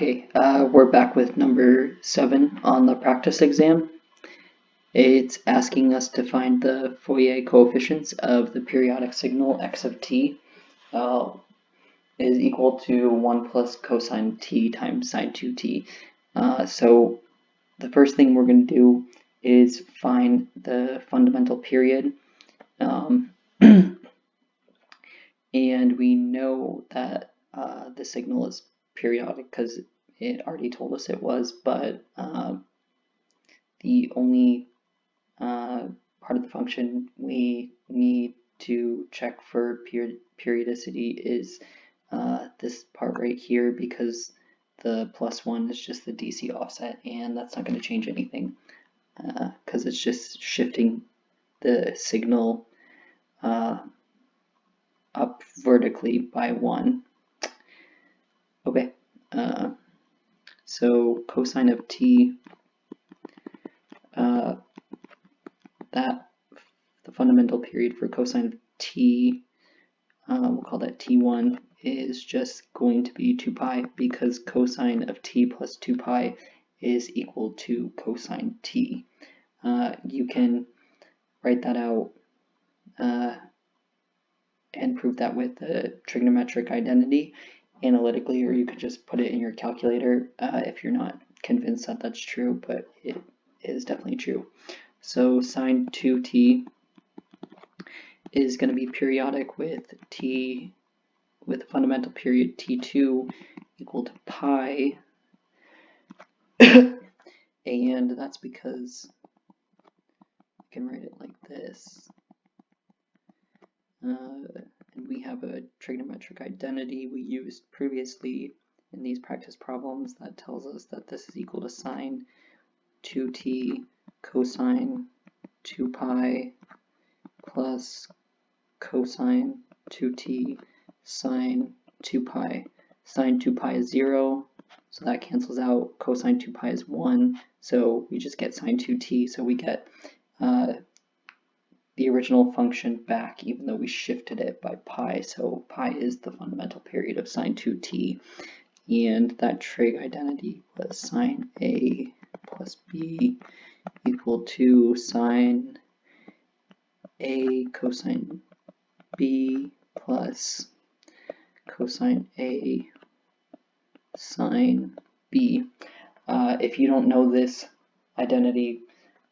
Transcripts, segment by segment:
Okay, we're back with number 7 on the practice exam. It's asking us to find the Fourier coefficients of the periodic signal x of t is equal to 1 plus cosine t times sine 2t. So the first thing we're going to do is find the fundamental period. And we know that the signal is periodic because it already told us it was, but the only part of the function we need to check for periodicity is this part right here, because the +1 is just the DC offset, and that's not going to change anything because it's just shifting the signal up vertically by 1. Okay, so cosine of t, that the fundamental period for cosine of t, we'll call that t1, is just going to be 2 pi, because cosine of t plus 2 pi is equal to cosine t. You can write that out and prove that with the trigonometric identity analytically, or you could just put it in your calculator if you're not convinced that that's true, but it is definitely true. So sine 2t is going to be periodic with t, with fundamental period t2 equal to pi, and that's because I can write it like this. And we have a trigonometric identity we used previously in these practice problems that tells us that this is equal to sine 2t cosine 2 pi plus cosine 2t sine 2 pi. Sine 2 pi is 0, so that cancels out. Cosine 2 pi is 1, so we just get sine 2t, so we get the original function back, even though we shifted it by pi. So pi is the fundamental period of sine 2t, and that trig identity was sine a plus b equal to sine a cosine b plus cosine a sine b. If you don't know this identity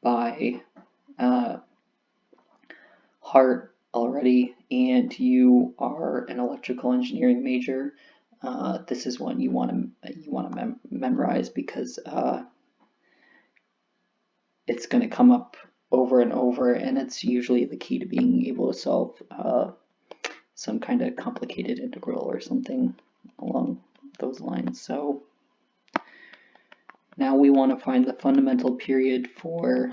by heart already, and you are an electrical engineering major, this is one you want to memorize, because it's going to come up over and over, and it's usually the key to being able to solve some kind of complicated integral or something along those lines. So now we want to find the fundamental period for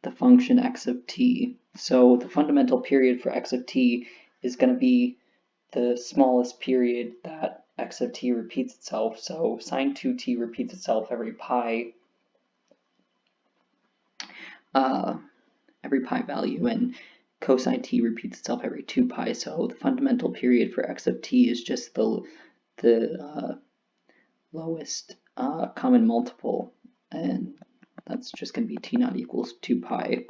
the function x of t. So the fundamental period for x of t is going to be the smallest period that x of t repeats itself. So sine 2t repeats itself every pi value, and cosine t repeats itself every 2 pi. So the fundamental period for x of t is just the lowest common multiple, and that's just going to be t naught equals 2 pi.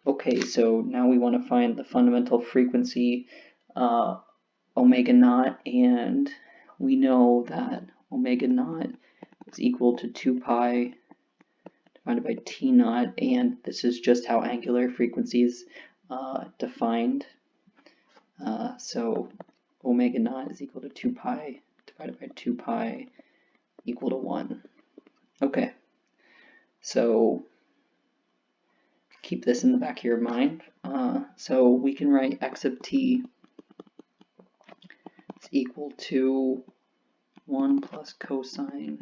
Okay, so now we want to find the fundamental frequency omega naught, and we know that omega naught is equal to 2 pi divided by t naught, and this is just how angular frequency is defined. So omega naught is equal to 2 pi divided by 2 pi equal to 1. Okay, so keep this in the back of your mind. So we can write x of t is equal to 1 plus cosine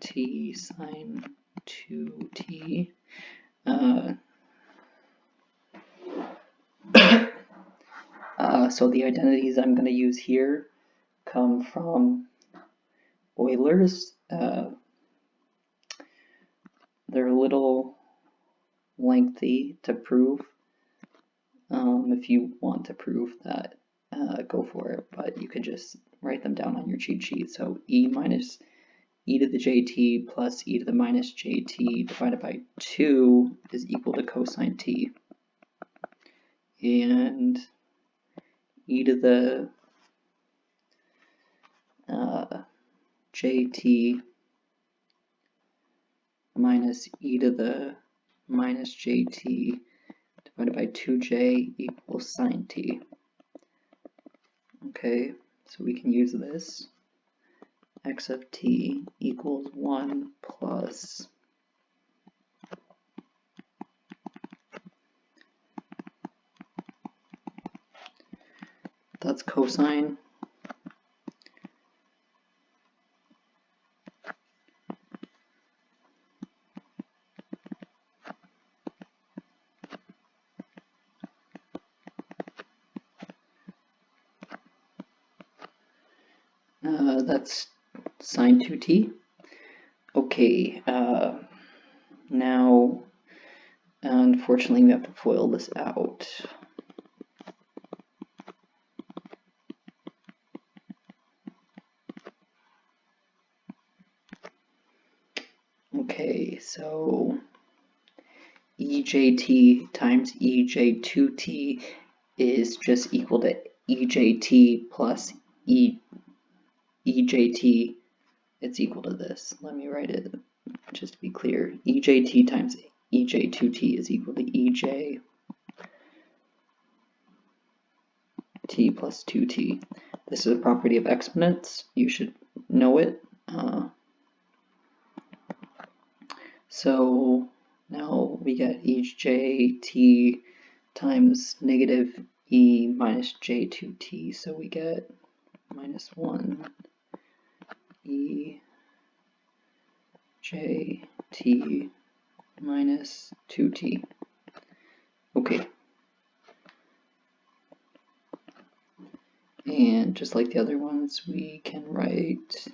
t sine 2t. So the identities I'm going to use here come from Euler's. They're a little lengthy to prove. If you want to prove that, go for it, but you could just write them down on your cheat sheet. So e minus e to the jt plus e to the minus jt divided by 2 is equal to cosine t. And e to the jt minus e to the minus jt divided by 2j equals sine t. Okay, so we can use this. X of t equals 1 plus that's cosine that's sine 2t. Okay, now unfortunately we have to FOIL this out. Okay, so ejt times ej2t is just equal to ejt plus ejt. It's equal to this. Let me write it just to be clear. ejt times ej2t is equal to ej t plus 2t. This is a property of exponents. You should know it. So now we get ej times negative e minus j2t. So we get minus 1 e jt minus 2t. Okay. And just like the other ones, we can write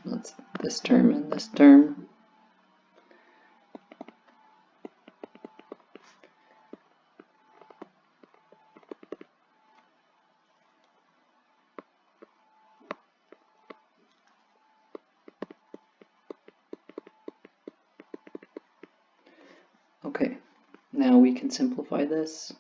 that's this term and this term. Okay, now we can simplify this.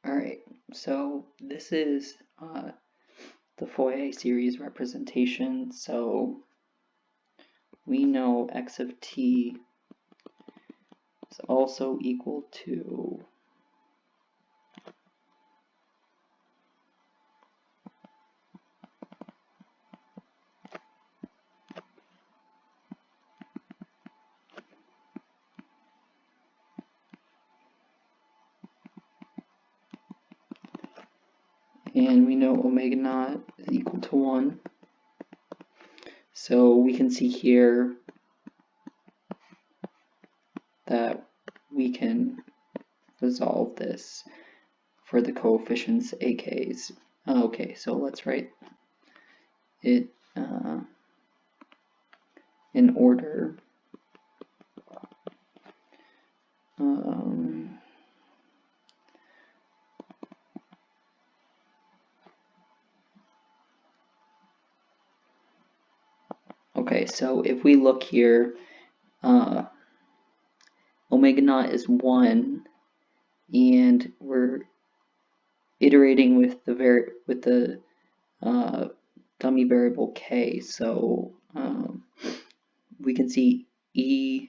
Alright, so this is the Fourier series representation. So we know x of t is also equal to and we know omega naught is equal to 1. So we can see here that we can resolve this for the coefficients AKs. Okay, so let's write it in order. Okay, so if we look here, omega naught is 1, and we're iterating with the dummy variable k. So we can see e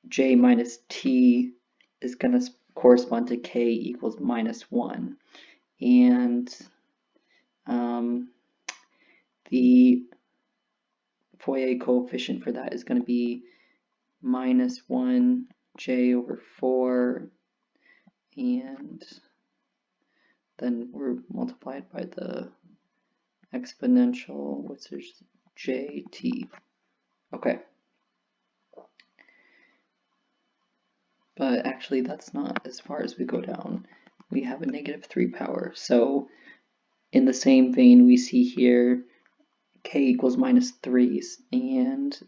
j minus t is going to correspond to k equals minus 1, and Fourier coefficient for that is going to be minus 1 j over 4, and then we're multiplied by the exponential, which is jt. Okay. But actually that's not as far as we go down. We have a negative 3 power. So in the same vein, we see here k equals minus 3, and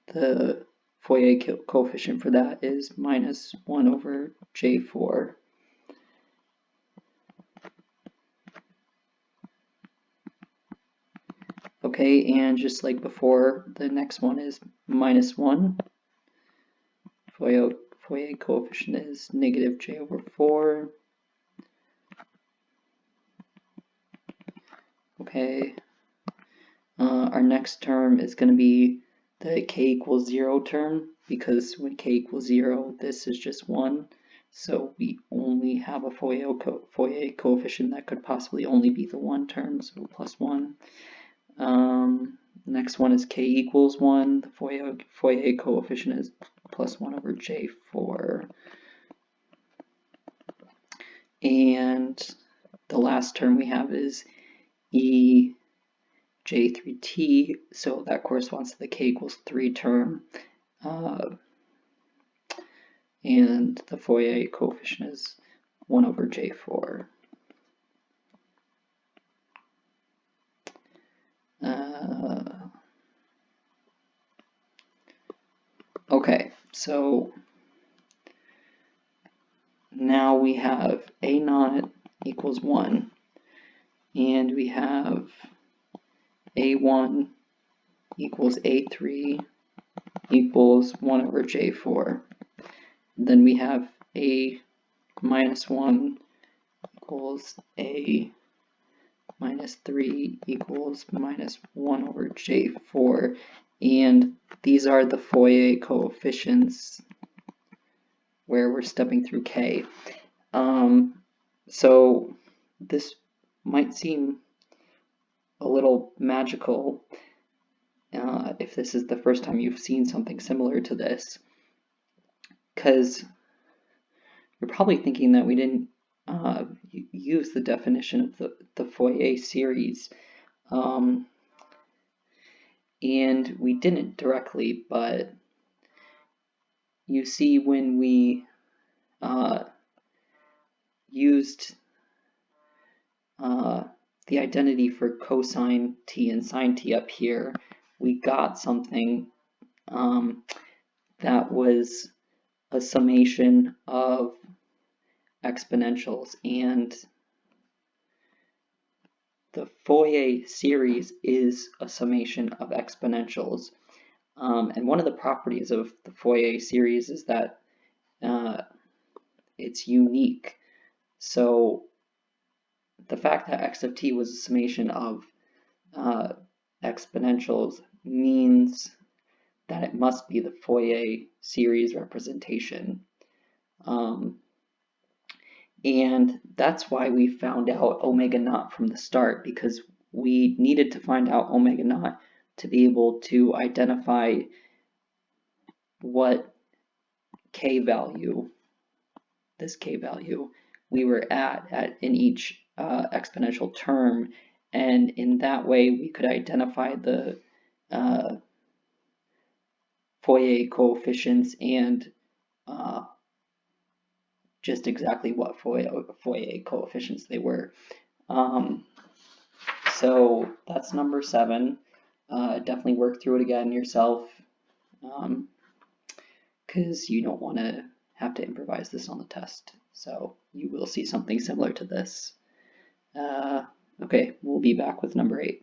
the Fourier coefficient for that is minus 1 over j4. Okay, and just like before, the next one is minus 1. Fourier coefficient is negative j over 4. Okay, our next term is going to be the k equals 0 term, because when k equals 0, this is just 1. So we only have a Fourier coefficient that could possibly only be the 1 term, so plus 1. Next one is k equals 1. The Fourier coefficient is plus 1 over j4. And the last term we have is e j3t, so that corresponds to the k equals 3 term. And the Fourier coefficient is 1 over j4. Okay, so now we have a naught equals 1, and we have a1 equals a3 equals 1 over j4. Then we have a minus 1 equals a minus 3 equals minus 1 over j4, and these are the Fourier coefficients where we're stepping through k. So this might seem a little magical if this is the first time you've seen something similar to this, because you're probably thinking that we didn't use the definition of the Fourier series, and we didn't directly, but you see when we used the identity for cosine t and sine t up here, we got something that was a summation of exponentials, and the Fourier series is a summation of exponentials. And one of the properties of the Fourier series is that it's unique. So the fact that x of t was a summation of exponentials means that it must be the Fourier series representation. And that's why we found out omega naught from the start, because we needed to find out omega naught to be able to identify what k value, this k value, we were at in each exponential term, and in that way we could identify the Fourier coefficients and just exactly what Fourier coefficients they were. So that's number 7. Definitely work through it again yourself, because you don't want to have to improvise this on the test. So you will see something similar to this. Okay, we'll be back with number 8.